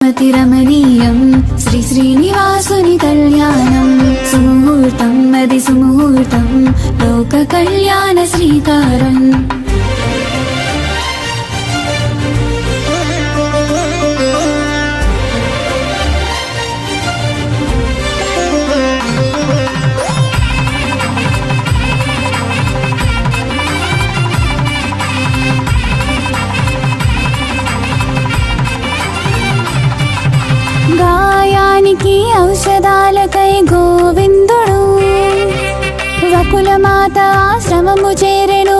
అతిరమణీయం శ్రీ శ్రీనివాసుని కళ్యాణం సుముహూర్తం అది సుముహూర్తం లోక కళ్యాణ శ్రీకారం గాయానికి ఔషధాలకై గోవిందుడు వకుల మాత ఆశ్రమము చేరెను